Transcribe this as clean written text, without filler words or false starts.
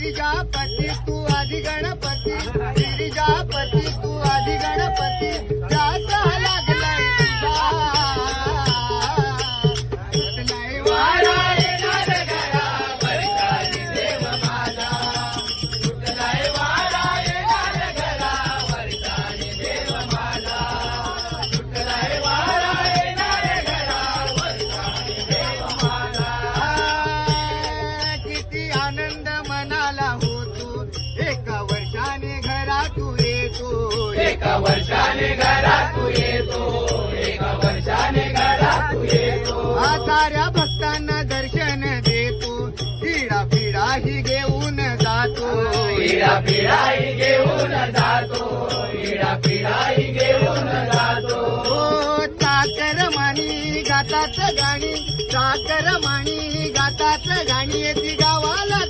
गिरिजापती तू आदि गणपती, गिरिजापती तू आदि गणपती, जासा लागलाय तुझा तुटलाय वारा येणार घरा वरचाली देव माझा, तुटलाय वारा येणार घरा वरचाली देव माझा, तुटलाय वारा येणार घरा वरचाली देव माझा. किती आनंद मनाला होतो एका वर्षाने घरात तू येतो, एका वर्षाने घरात तू येतो, एका वर्षाने घरात तू येतो. साऱ्या भक्तांना दर्शन देतो, पिढा पिढा ही घेऊन जातो, पिढा पिढा ही घेऊन जातो, पिढा पिढा ही घेऊन जातो. चाकर माणी गातात गाणी, चाकर माणी गातात गाणी, ती गावाला